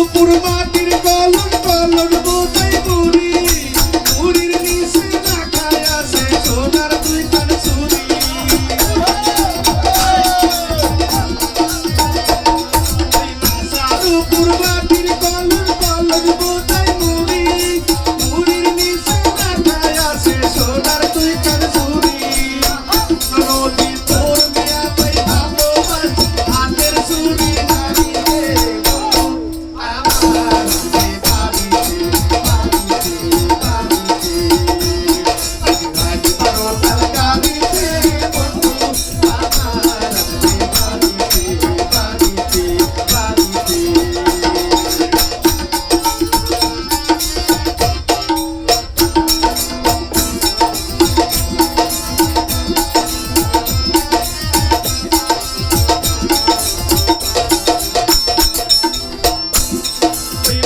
উপর মাটির colon colon বোঝাই বুড়ি বুড়ির নিচে রাখায় আছে সোনার দুই কান চুরি উপর মাটির কলন কলন বোঝাই বুড়ি বুড়ির নিচে রাখায় আছে সোনার দুই কান চুরি নদী তোর মিয়া ভাই ভালোবাস হাতের চুরি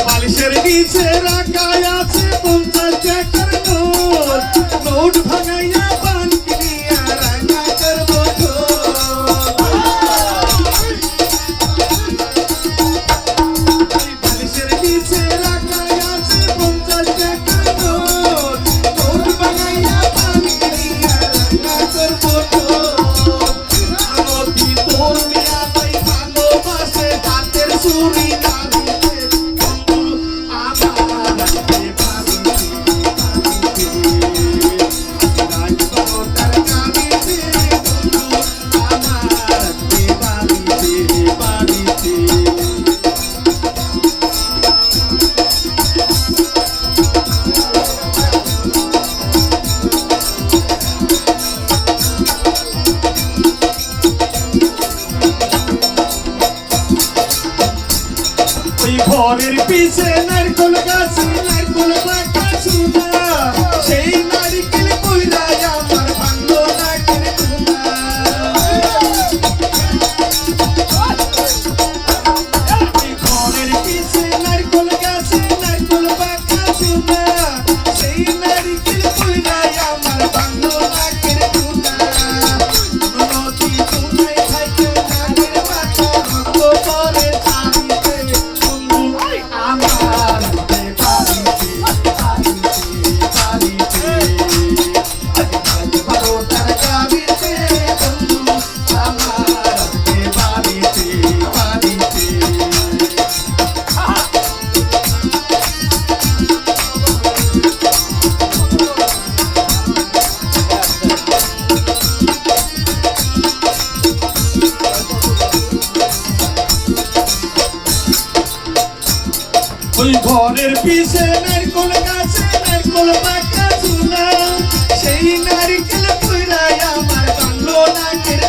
বালিশের নিচে রাখায় আছে 50 টাকার নোট নোট ভাঙাইয়া পান কিনিয়া রাঙা করবো বালিশের নিচে রাখায় আছে 50 টাকার নোট নোট ভাঙাইয়া পান কিনিয়া রাঙা করবো নদী তোর মিয়া ভাই ভালোবাসে হাতের চুরি ঘরের পিছে নারকল গাছে নারকল পাকা চুনা সেই নারিকেল কইরাই আমার ভাঙলো নাকের চুনা ঘরের পিছে নারকল গাছে নারকল পাকা চুনা সেই নারিকেল কইরাই আমার ভাঙলো নাকের চুনা নদী চুনায় খাইতে নাকের মাথা রক্ত পরে ওই ঘরের পিছে নারকল গাছে নারকল পাকা চুনা সেই নারিকেল কইরাই আমার ভাঙলো নাকের